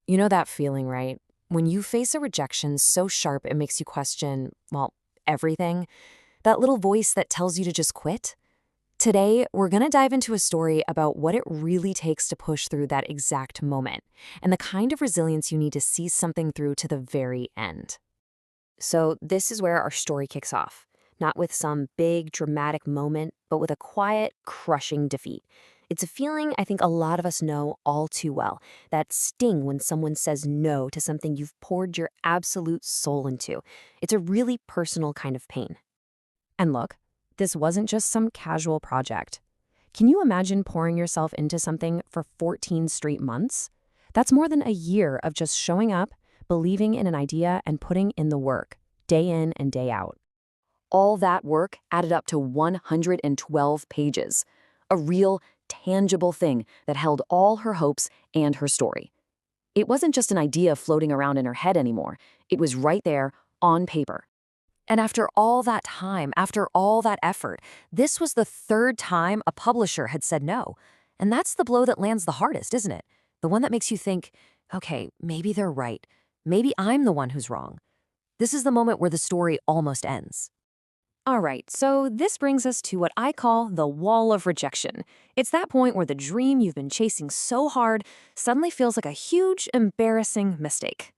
You know that feeling, right? When you face a rejection so sharp it makes you question, well, everything, that little voice that tells you to just quit? Today, we're going to dive into a story about what it really takes to push through that exact moment and the kind of resilience you need to see something through to the very end. So, this is where our story kicks off, not with some big dramatic moment, but with a quiet, crushing defeat. It's a feeling I think a lot of us know all too well, that sting when someone says no to something you've poured your absolute soul into. It's a really personal kind of pain. And look, this wasn't just some casual project. Can you imagine pouring yourself into something for 14 straight months? That's more than a year of just showing up, believing in an idea, and putting in the work, day in and day out. All that work added up to 112 pages, a real, tangible thing that held all her hopes and her story. It wasn't just an idea floating around in her head anymore. It was right there, on paper. And after all that time, after all that effort, this was the third time a publisher had said no. And that's the blow that lands the hardest, isn't it? The one that makes you think, okay, maybe they're right. Maybe I'm the one who's wrong. This is the moment where the story almost ends. All right, so this brings us to what I call the wall of rejection. It's that point where the dream you've been chasing so hard suddenly feels like a huge, embarrassing mistake.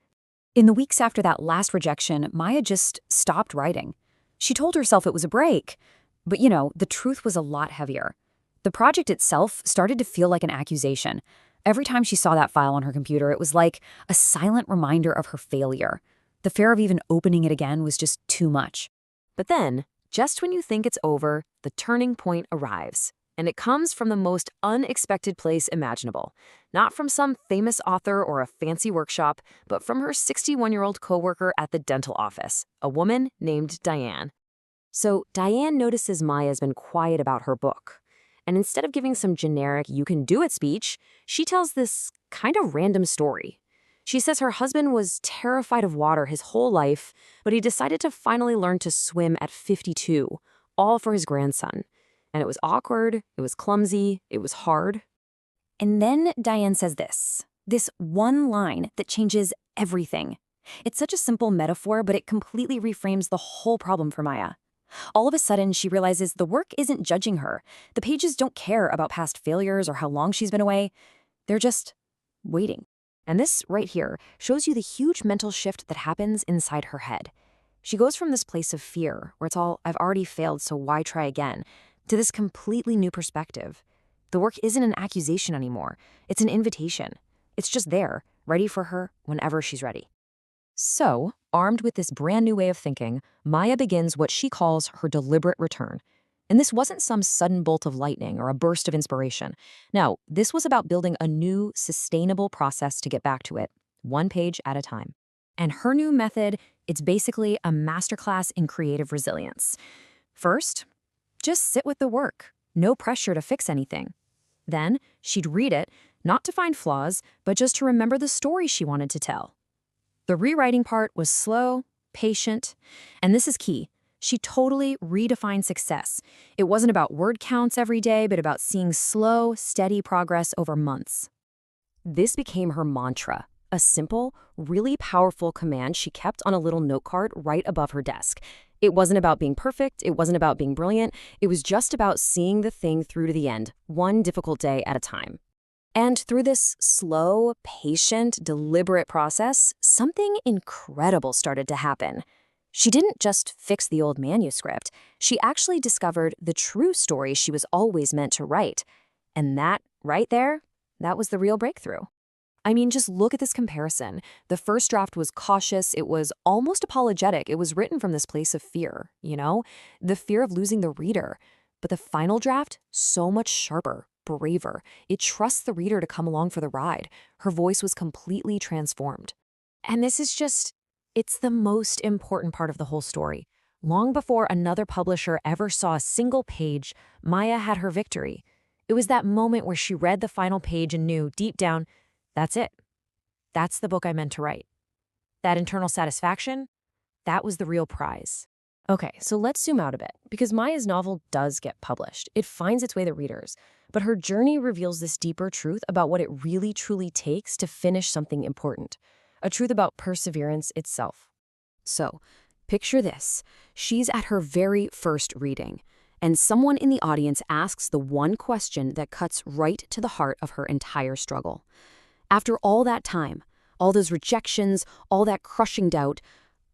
In the weeks after that last rejection, Maya just stopped writing. She told herself it was a break. But the truth was a lot heavier. The project itself started to feel like an accusation. Every time she saw that file on her computer, it was like a silent reminder of her failure. The fear of even opening it again was just too much. But then, just when you think it's over, the turning point arrives. And it comes from the most unexpected place imaginable. Not from some famous author or a fancy workshop, but from her 61-year-old coworker at the dental office, a woman named Diane. So Diane notices Maya's been quiet about her book. And instead of giving some generic "you can do it" speech, she tells this kind of random story. She says her husband was terrified of water his whole life, but he decided to finally learn to swim at 52, all for his grandson. And it was awkward, it was clumsy, it was hard. And then Diane says this one line that changes everything. It's such a simple metaphor, but it completely reframes the whole problem for Maya. All of a sudden, she realizes the work isn't judging her. The pages don't care about past failures or how long she's been away. They're just waiting. And this right here shows you the huge mental shift that happens inside her head. She goes from this place of fear, where it's all, I've already failed, so why try again, to this completely new perspective. The work isn't an accusation anymore. It's an invitation. It's just there, ready for her whenever she's ready. So, armed with this brand new way of thinking, Maya begins what she calls her deliberate return. And this wasn't some sudden bolt of lightning or a burst of inspiration. No, this was about building a new, sustainable process to get back to it, one page at a time. And her new method, it's basically a masterclass in creative resilience. First, just sit with the work. No pressure to fix anything. Then, she'd read it, not to find flaws, but just to remember the story she wanted to tell. The rewriting part was slow, patient, and this is key. She totally redefined success. It wasn't about word counts every day, but about seeing slow, steady progress over months. This became her mantra, a simple, really powerful command she kept on a little note card right above her desk. It wasn't about being perfect, it wasn't about being brilliant, it was just about seeing the thing through to the end, one difficult day at a time. And through this slow, patient, deliberate process, something incredible started to happen. She didn't just fix the old manuscript, she actually discovered the true story she was always meant to write. And that, right there, that was the real breakthrough. I mean, just look at this comparison. The first draft was cautious, it was almost apologetic, it was written from this place of fear, the fear of losing the reader. But the final draft, so much sharper, braver. It trusts the reader to come along for the ride. Her voice was completely transformed. And this is just, it's the most important part of the whole story. Long before another publisher ever saw a single page, Maya had her victory. It was that moment where she read the final page and knew, deep down, that's it. That's the book I meant to write. That internal satisfaction, that was the real prize. Okay, so let's zoom out a bit, because Maya's novel does get published. It finds its way to readers. But her journey reveals this deeper truth about what it really truly takes to finish something important. A truth about perseverance itself. So, picture this. She's at her very first reading, and someone in the audience asks the one question that cuts right to the heart of her entire struggle. After all that time, all those rejections, all that crushing doubt,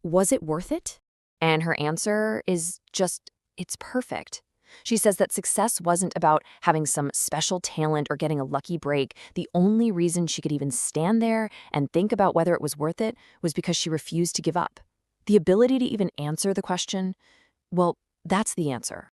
was it worth it? And her answer is just, it's perfect. She says that success wasn't about having some special talent or getting a lucky break. The only reason she could even stand there and think about whether it was worth it was because she refused to give up. The ability to even answer the question, well, that's the answer.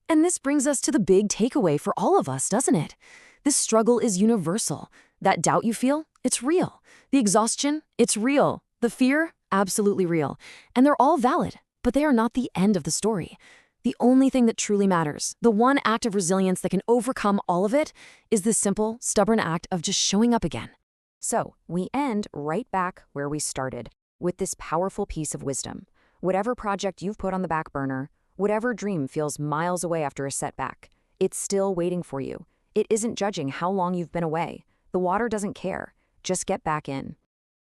And this brings us to the big takeaway for all of us, doesn't it? This struggle is universal. That doubt you feel, it's real. The exhaustion, it's real. The fear, absolutely real. And they're all valid, but they are not the end of the story. The only thing that truly matters, the one act of resilience that can overcome all of it, is this simple, stubborn act of just showing up again. So, we end right back where we started, with this powerful piece of wisdom. Whatever project you've put on the back burner, whatever dream feels miles away after a setback, it's still waiting for you. It isn't judging how long you've been away. The water doesn't care. Just get back in.